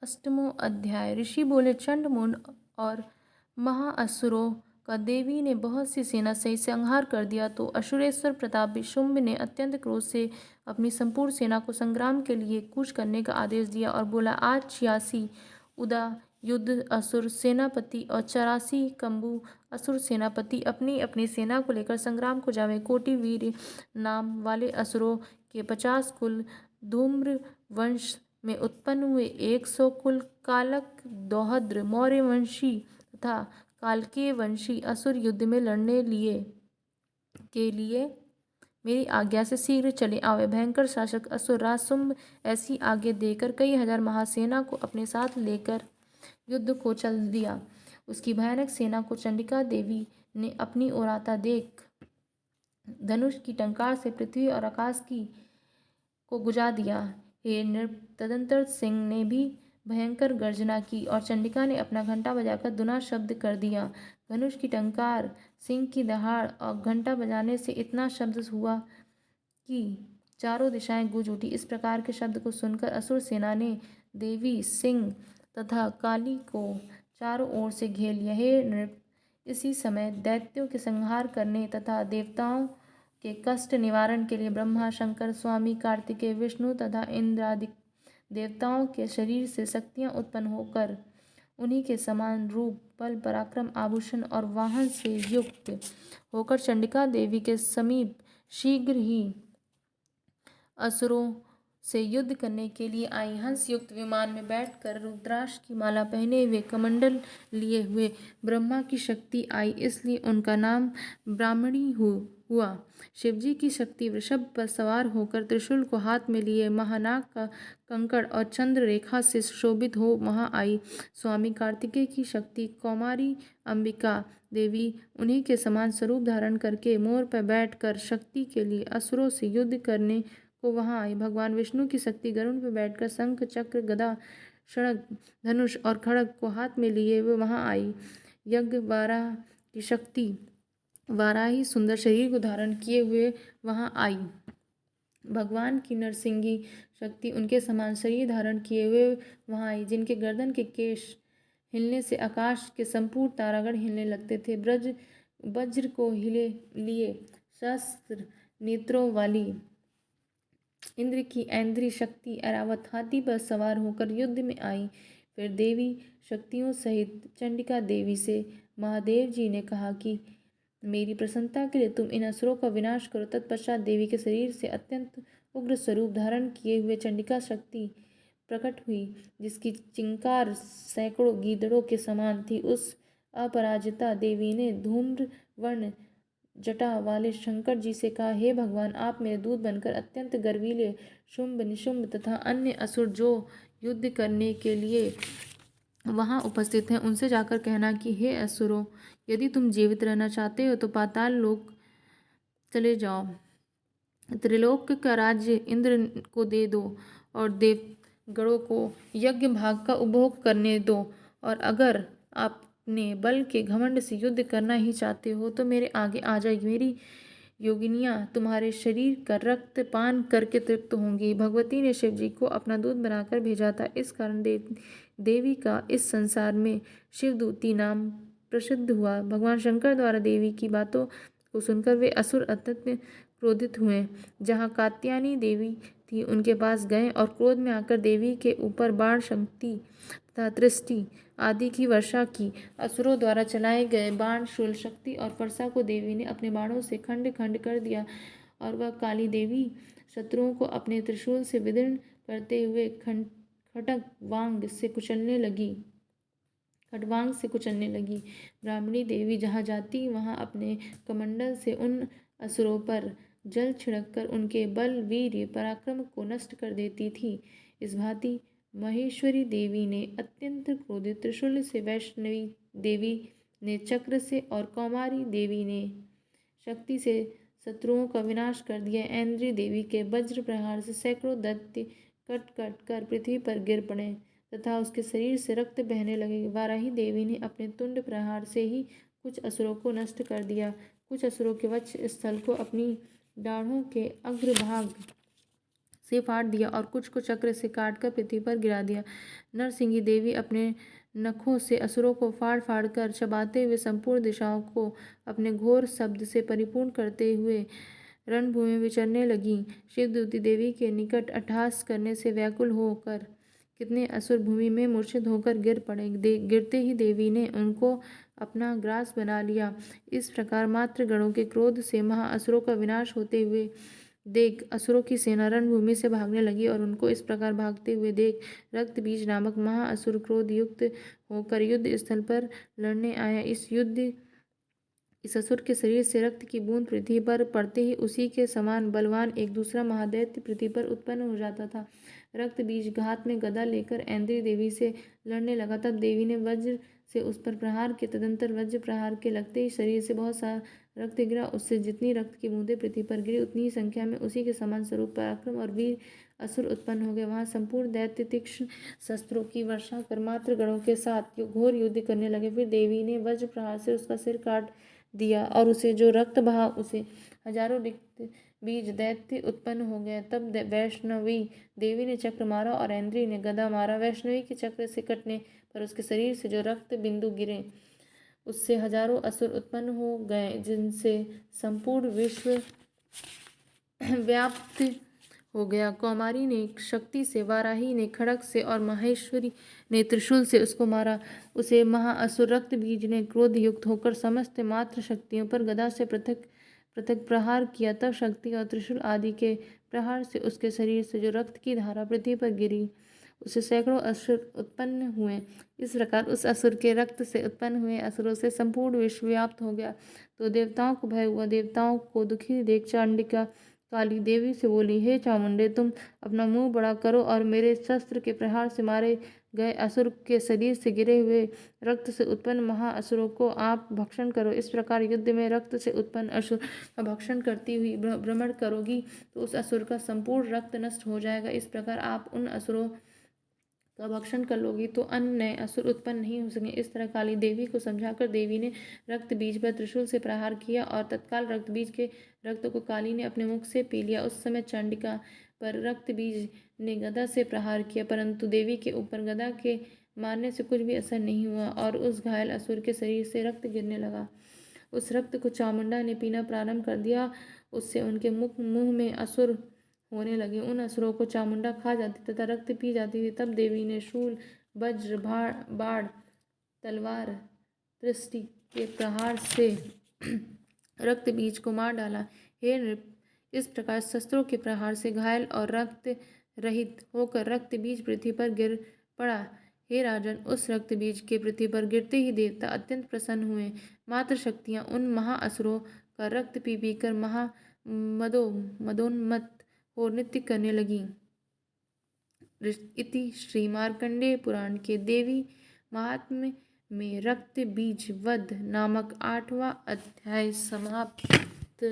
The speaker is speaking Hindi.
अष्टमों अध्याय। ऋषि बोले, चंड मुंड और महाअसुरों का देवी ने बहुत सी सेना सहित संहार कर दिया तो असुरेश्वर प्रतापी शुंभ ने अत्यंत क्रोध से अपनी संपूर्ण सेना को संग्राम के लिए कूच करने का आदेश दिया और बोला, आज 86 उदा युद्ध असुर सेनापति और 84 कंबु असुर सेनापति अपनी अपनी सेना को लेकर संग्राम को जावे। कोटि वीर नाम वाले असुरों के 50 कुल, धूम्र वंश में उत्पन्न हुए 100 कुल, कालक, दौहद्र, मौर्य वंशी तथा कालकेय वंशी असुर युद्ध में लड़ने के लिए मेरी आज्ञा से शीघ्र चले आवे। भयंकर शासक असुर राज शुंभ ऐसी आज्ञा देकर कई हजार महासेना को अपने साथ लेकर युद्ध को चल दिया। उसकी भयानक सेना को चंडिका देवी ने अपनी ओर आता देख धनुष की टंकार से पृथ्वी और आकाश की को गुजा दिया। हे नृप, तदंतर सिंह ने भी भयंकर गर्जना की और चंडिका ने अपना घंटा बजाकर दुना शब्द कर दिया। धनुष की टंकार, सिंह की दहाड़ और घंटा बजाने से इतना शब्द हुआ कि चारों दिशाएं गूंज उठी। इस प्रकार के शब्द को सुनकर असुर सेना ने देवी, सिंह तथा काली को चारों ओर से घेर लिया। हे नृप, इसी समय दैत्यों के संहार करने तथा देवताओं के कष्ट निवारण के लिए ब्रह्मा, शंकर, स्वामी कार्तिकेय, विष्णु तथा इंद्र आदि देवताओं के शरीर से शक्तियां उत्पन्न होकर उन्हीं के समान रूप, बल, पराक्रम, आभूषण और वाहन से युक्त होकर चंडिका देवी के समीप शीघ्र ही असुरों से युद्ध करने के लिए आई। हंस युक्त विमान में बैठकर रुद्राक्ष की माला पहने हुए, कमंडल लिए हुए ब्रह्मा की शक्ति आई, इसलिए उनका नाम ब्राह्मणी हुआ। शिवजी की शक्ति वृषभ पर सवार होकर त्रिशूल को हाथ में लिए महानाग का कंकड़ और चंद्र रेखा से शोभित हो वहां आई। स्वामी कार्तिकेय की शक्ति कौमारी अंबिका देवी उन्हीं के समान स्वरूप धारण करके मोर पर बैठकर शक्ति के लिए असुरों से युद्ध करने को वहां आई। भगवान विष्णु की शक्ति गरुड़ पर बैठकर शंख, चक्र, गदा, शंख, धनुष और खड्ग को हाथ में लिए हुए वहां आई। यज्ञ वाराह की शक्ति वाराही सुंदर शरीर को धारण किए हुए वहां आई। भगवान की नरसिंगी शक्ति उनके समान शरीर धारण किए हुए वहां आई, जिनके गर्दन के केश हिलने से आकाश के संपूर्ण तारागण हिलने लगते थे। वज्र को हिले लिए शस्त्र नेत्रों वाली इंद्र की ऐन्द्री शक्ति ऐरावत हाथी पर सवार होकर युद्ध में आई। फिर देवी शक्तियों सहित चंडिका देवी से महादेव जी ने कहा कि मेरी प्रसन्नता के लिए तुम इन असुरों का विनाश करो। तत्पश्चात देवी के शरीर से अत्यंत उग्र स्वरूप धारण किए हुए चंडिका शक्ति प्रकट हुई, जिसकी चिंकार सैकड़ों गीदड़ों के समान थी। उस अपराजिता देवी ने धूम्र वर्ण जटा वाले शंकर जी से कहा, हे भगवान, आप मेरे दूत बनकर अत्यंत गर्वीले शुंभ, निशुंभ तथा अन्य असुर जो युद्ध करने के लिए वहां उपस्थित हैं उनसे जाकर कहना कि हे असुरों, यदि तुम जीवित रहना चाहते हो तो पाताल लोक चले जाओ, त्रिलोक का राज्य इंद्र को दे दो और देवगणों को यज्ञ भाग का उपभोग करने दो। और अगर आपने बल के घमंड से युद्ध करना ही चाहते हो तो मेरे आगे आ जाइए। मेरी योगिनियां तुम्हारे शरीर का रक्त पान करके तृप्त होंगी। भगवती ने शिवजी को अपना दूत बनाकर भेजा था, इस कारण देवी का इस संसार में शिवदूती नाम प्रसिद्ध हुआ। भगवान शंकर द्वारा देवी की बातों को सुनकर वे असुर अत्यंत क्रोधित हुए। जहाँ कात्यायनी देवी थी उनके पास गए और क्रोध में आकर देवी के ऊपर बाण, शक्ति तथा दृष्टि आदि की वर्षा की। असुरों द्वारा चलाए गए बाण, शूल, शक्ति और फरसा को देवी ने अपने बाणों से खंड खंड कर दिया और वह काली देवी शत्रुओं को अपने त्रिशूल से विदीर्ण करते हुए खड्गवांग से कुचलने लगी। ब्राह्मणी देवी जहाँ जाती वहाँ अपने कमंडल से उन असुरों पर जल छिड़ककर उनके बल, वीर्य, पराक्रम को नष्ट कर देती थी। इस भांति महेश्वरी देवी ने अत्यंत क्रोधित त्रिशूल से, वैष्णवी देवी ने चक्र से और कौमारी देवी ने शक्ति से शत्रुओं का विनाश कर दिया। ऐन्द्री देवी के वज्र प्रहार से सैकड़ों दैत्य कट कट कर पृथ्वी पर गिर पड़े तथा उसके शरीर से रक्त बहने लगे। वाराही देवी ने अपने तुंड प्रहार से ही कुछ असुरों को नष्ट कर दिया। कुछ असुरों के वक्ष स्थल को अपनी दाढ़ों के अग्रभाग से फाड़ दिया और कुछ को चक्र से काटकर पृथ्वी पर गिरा दिया। नरसिंगी देवी अपने नखों से असुरों को फाड़ फाड़ कर चबाते हुए संपूर्ण दिशाओं को अपने घोर शब्द से परिपूर्ण करते हुए रणभूमि में विचरने लगीं। शिवदूती देवी के निकट अट्टहास करने से व्याकुल होकर कितने असुर भूमि में मूर्छित होकर गिर पड़े। गिरते ही देवी ने उनको अपना ग्रास बना लिया। इस प्रकार मात्र गणों के क्रोध से महाअसुरों का विनाश होते हुए देख असुरों की सेना रणभूमि से भागने लगी और उनको इस प्रकार भागते हुए देख रक्तबीज नामक महाअसुर क्रोध युक्त होकर युद्ध स्थल पर लड़ने आया। इस असुर के शरीर से रक्त की बूंद पृथ्वी पर पड़ते ही उसी के समान बलवान एक दूसरा महादैत्य पृथ्वी पर उत्पन्न हो जाता था। रक्त बीज हाथ में गदा लेकर ऐन्द्री देवी से लड़ने लगा। तब देवी ने वज्र से उस पर प्रहार किया। तदंतर वज्र प्रहार के लगते ही शरीर से बहुत सा रक्त गिरा। उससे जितनी रक्त की बूंदें पृथ्वी पर गिरी उतनी ही संख्या में उसी के समान स्वरूप पराक्रम और वीर असुर उत्पन्न हो गए। वहां संपूर्ण दैत्य तीक्ष्ण शस्त्रों की वर्षा कर मात्र गणों के साथ घोर युद्ध करने लगे। फिर देवी ने वज्र प्रहार से उसका सिर काट दिया और उसे जो रक्त बहा उसे हजारों बीज दैत्य उत्पन्न हो गए। तब वैष्णवी देवी ने चक्र मारा और ऐन्द्री ने गदा मारा। वैष्णवी के चक्र से कटने पर उसके शरीर से जो रक्त बिंदु गिरे उससे हजारों असुर उत्पन्न हो गए, जिनसे संपूर्ण विश्व व्याप्त हो गया। कौमारी ने शक्ति से, वाराही ने खड़ग से और महेश्वरी ने त्रिशूल से उसको मारा। उसे महाअसुर रक्त बीज ने क्रोध युक्त होकर समस्त मात्र शक्तियों पर गदा से पृथक पृथक प्रहार किया। तब शक्ति और त्रिशूल आदि के प्रहार से उसके शरीर से जो रक्त की धारा पृथ्वी पर गिरी उससे सैकड़ों असुर उत्पन्न हुए। इस प्रकार उस असुर के रक्त से उत्पन्न हुए असुरों से संपूर्ण विश्व व्याप्त हो गया। तो देवताओं को भय हुआ। देवताओं को दुखी देख चांडिका काली देवी से बोली, हे चामुंडे, तुम अपना मुंह बड़ा करो और मेरे शस्त्र के प्रहार से मारे गए असुर के शरीर से गिरे हुए रक्त से उत्पन्न महाअसुरों को आप भक्षण करो। इस प्रकार युद्ध में रक्त से उत्पन्न असुर का भक्षण करती हुई भ्रमण करोगी तो उस असुर का संपूर्ण रक्त नष्ट हो जाएगा। इस प्रकार आप उन असुरों का भक्षण कर लोगी तो अन्य नए असुर उत्पन्न नहीं हो सकेंगे। इस तरह काली देवी को समझाकर देवी ने रक्त बीज पर त्रिशूल से प्रहार किया और तत्काल रक्त बीज के रक्त को काली ने अपने मुख से पी लिया। उस समय चंडिका पर रक्त बीज ने गदा से प्रहार किया, परंतु देवी के ऊपर गदा के मारने से कुछ भी असर नहीं हुआ और उस घायल असुर के शरीर से रक्त गिरने लगा। उस रक्त को चामुंडा ने पीना प्रारंभ कर दिया। उससे उनके मुंह में असुर होने लगे। उन असुरों को चामुंडा खा जाती तथा रक्त पी जाती थी। तब देवी ने शूल, वज्र, बाण, तलवार, दृष्टि के प्रहार से रक्त बीज को मार डाला। हे नृप, इस प्रकार शस्त्रों के प्रहार से घायल और रक्त रहित होकर रक्त बीज पृथ्वी पर गिर पड़ा। हे राजन, उस रक्त बीज के पृथ्वी पर गिरते ही देवता अत्यंत प्रसन्न हुए। मात्र शक्तियां उन महाअसुरों का रक्त पी पी कर मदोन्मत्त और नृत्य करने लगी। इति श्री मार्कंडेय पुराण के देवी महात्म्य में रक्त बीज वध नामक 8वां अध्याय समाप्त।